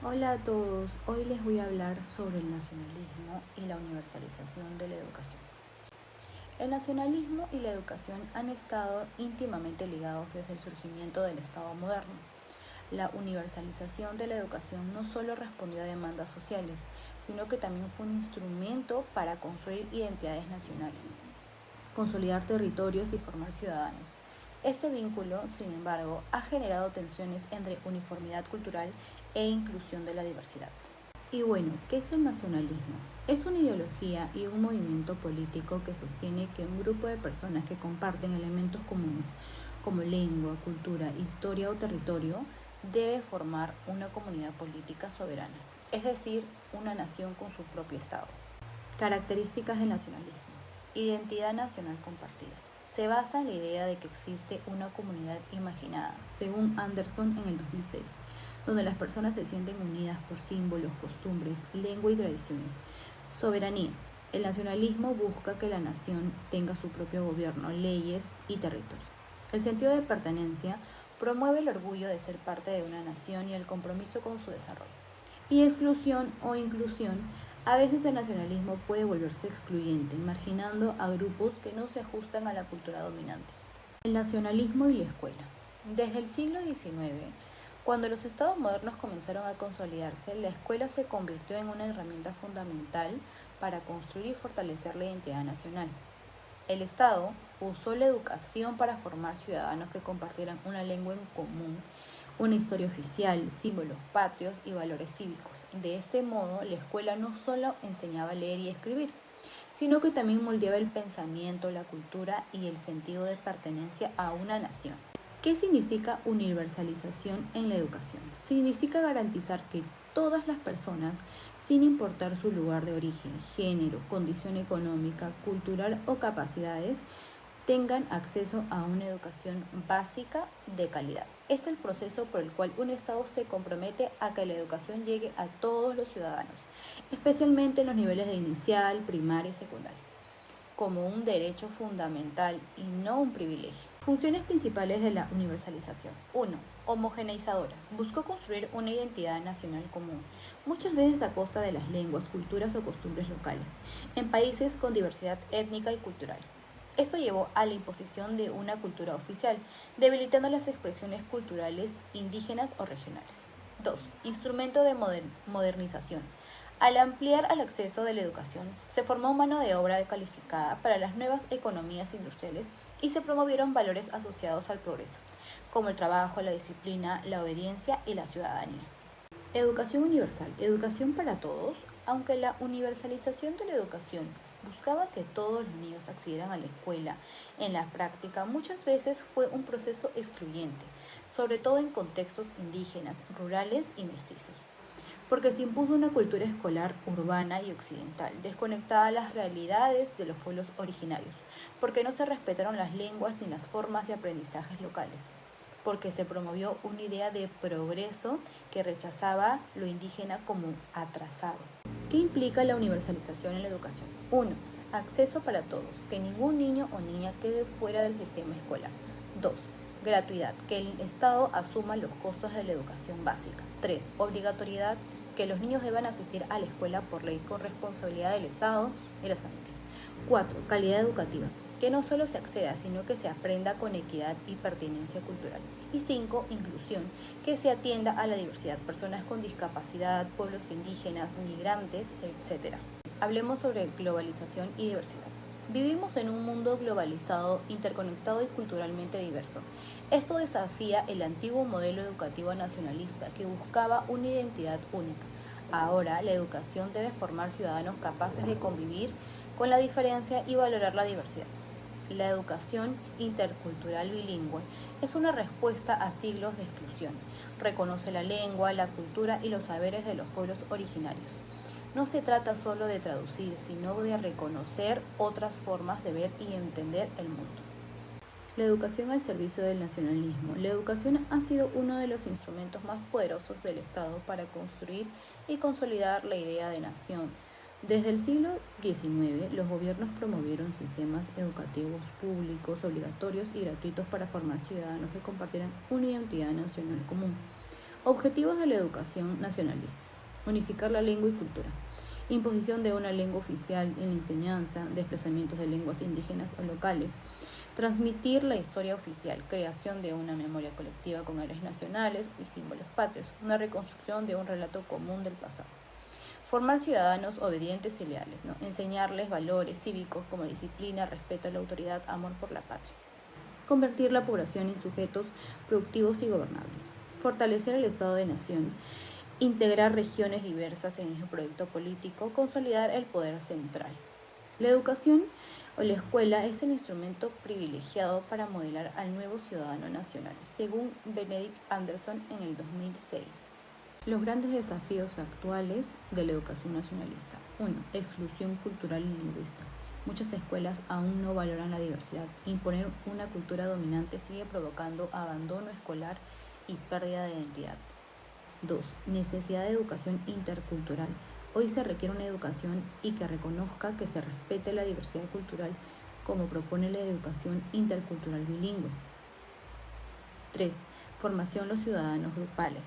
Hola a todos, hoy les voy a hablar sobre el nacionalismo y la universalización de la educación. El nacionalismo y la educación han estado íntimamente ligados desde el surgimiento del Estado moderno. La universalización de la educación no solo respondió a demandas sociales, sino que también fue un instrumento para construir identidades nacionales, consolidar territorios y formar ciudadanos. Este vínculo, sin embargo, ha generado tensiones entre uniformidad cultural e inclusión de la diversidad. Y bueno, ¿qué es el nacionalismo? Es una ideología y un movimiento político que sostiene que un grupo de personas que comparten elementos comunes como lengua, cultura, historia o territorio debe formar una comunidad política soberana, es decir, una nación con su propio Estado. Características del nacionalismo. Identidad nacional compartida. Se basa en la idea de que existe una comunidad imaginada, según Anderson en el 2006, donde las personas se sienten unidas por símbolos, costumbres, lengua y tradiciones. Soberanía. El nacionalismo busca que la nación tenga su propio gobierno, leyes y territorio. El sentido de pertenencia promueve el orgullo de ser parte de una nación y el compromiso con su desarrollo. Y exclusión o inclusión. A veces el nacionalismo puede volverse excluyente, marginando a grupos que no se ajustan a la cultura dominante. El nacionalismo y la escuela. Desde el siglo XIX, cuando los estados modernos comenzaron a consolidarse, la escuela se convirtió en una herramienta fundamental para construir y fortalecer la identidad nacional. El Estado usó la educación para formar ciudadanos que compartieran una lengua en común, una historia oficial, símbolos patrios y valores cívicos. De este modo, la escuela no solo enseñaba a leer y escribir, sino que también moldeaba el pensamiento, la cultura y el sentido de pertenencia a una nación. ¿Qué significa universalización en la educación? Significa garantizar que todas las personas, sin importar su lugar de origen, género, condición económica, cultural o capacidades, tengan acceso a una educación básica de calidad. Es el proceso por el cual un Estado se compromete a que la educación llegue a todos los ciudadanos, especialmente en los niveles de inicial, primaria y secundaria, como un derecho fundamental y no un privilegio. Funciones principales de la universalización. 1. Homogeneizadora. Buscó construir una identidad nacional común, muchas veces a costa de las lenguas, culturas o costumbres locales, en países con diversidad étnica y cultural. Esto llevó a la imposición de una cultura oficial, debilitando las expresiones culturales indígenas o regionales. 2. Instrumento de modernización. Al ampliar el acceso de la educación, se formó mano de obra calificada para las nuevas economías industriales y se promovieron valores asociados al progreso, como el trabajo, la disciplina, la obediencia y la ciudadanía. Educación universal, educación para todos. Aunque la universalización de la educación buscaba que todos los niños accedieran a la escuela, en la práctica muchas veces fue un proceso excluyente, sobre todo en contextos indígenas, rurales y mestizos, porque se impuso una cultura escolar urbana y occidental, desconectada de las realidades de los pueblos originarios, porque no se respetaron las lenguas ni las formas de aprendizajes locales, porque se promovió una idea de progreso que rechazaba lo indígena como atrasado. ¿Qué implica la universalización en la educación? 1. Acceso para todos, que ningún niño o niña quede fuera del sistema escolar. 2. Gratuidad, que el Estado asuma los costos de la educación básica. 3. Obligatoriedad, que los niños deban asistir a la escuela por ley con responsabilidad del Estado y las familias. 4. Calidad educativa, que no solo se acceda, sino que se aprenda con equidad y pertinencia cultural. Y 5. Inclusión, que se atienda a la diversidad, personas con discapacidad, pueblos indígenas, migrantes, etc. Hablemos sobre globalización y diversidad. Vivimos en un mundo globalizado, interconectado y culturalmente diverso. Esto desafía el antiguo modelo educativo nacionalista que buscaba una identidad única. Ahora, la educación debe formar ciudadanos capaces de convivir con la diferencia y valorar la diversidad. La educación intercultural bilingüe es una respuesta a siglos de exclusión. Reconoce la lengua, la cultura y los saberes de los pueblos originarios. No se trata solo de traducir, sino de reconocer otras formas de ver y entender el mundo. La educación al servicio del nacionalismo. La educación ha sido uno de los instrumentos más poderosos del Estado para construir y consolidar la idea de nación. Desde el siglo XIX, los gobiernos promovieron sistemas educativos públicos, obligatorios y gratuitos para formar ciudadanos que compartieran una identidad nacional común. Objetivos de la educación nacionalista. Unificar la lengua y cultura. Imposición de una lengua oficial en la enseñanza, desplazamientos de lenguas indígenas o locales. Transmitir la historia oficial, creación de una memoria colectiva con héroes nacionales y símbolos patrios, una reconstrucción de un relato común del pasado. Formar ciudadanos obedientes y leales, enseñarles valores cívicos como disciplina, respeto a la autoridad, amor por la patria. Convertir la población en sujetos productivos y gobernables. Fortalecer el Estado de Nación. Integrar regiones diversas en el proyecto político. Consolidar el poder central. La educación o la escuela es el instrumento privilegiado para modelar al nuevo ciudadano nacional, según Benedict Anderson en el 2006. Los grandes desafíos actuales de la educación nacionalista. 1. Exclusión cultural y lingüística. Muchas escuelas aún no valoran la diversidad. Imponer una cultura dominante sigue provocando abandono escolar y pérdida de identidad. 2. Necesidad de educación intercultural. Hoy se requiere una educación y que reconozca que se respete la diversidad cultural, como propone la educación intercultural bilingüe. 3. Formación los ciudadanos grupales.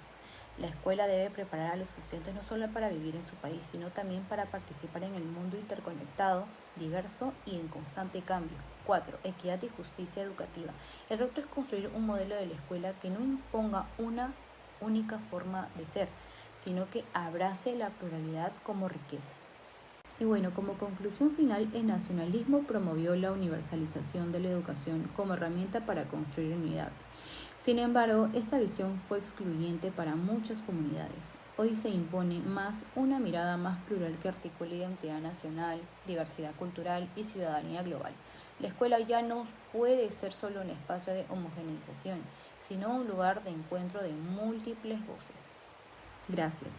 La escuela debe preparar a los estudiantes no solo para vivir en su país, sino también para participar en el mundo interconectado, diverso y en constante cambio. 4. Equidad y justicia educativa. El reto es construir un modelo de la escuela que no imponga una única forma de ser, sino que abrace la pluralidad como riqueza. Y bueno, como conclusión final, el nacionalismo promovió la universalización de la educación como herramienta para construir unidad. Sin embargo, esta visión fue excluyente para muchas comunidades. Hoy se impone más una mirada más plural que articula identidad nacional, diversidad cultural y ciudadanía global. La escuela ya no puede ser solo un espacio de homogeneización, sino un lugar de encuentro de múltiples voces. Gracias.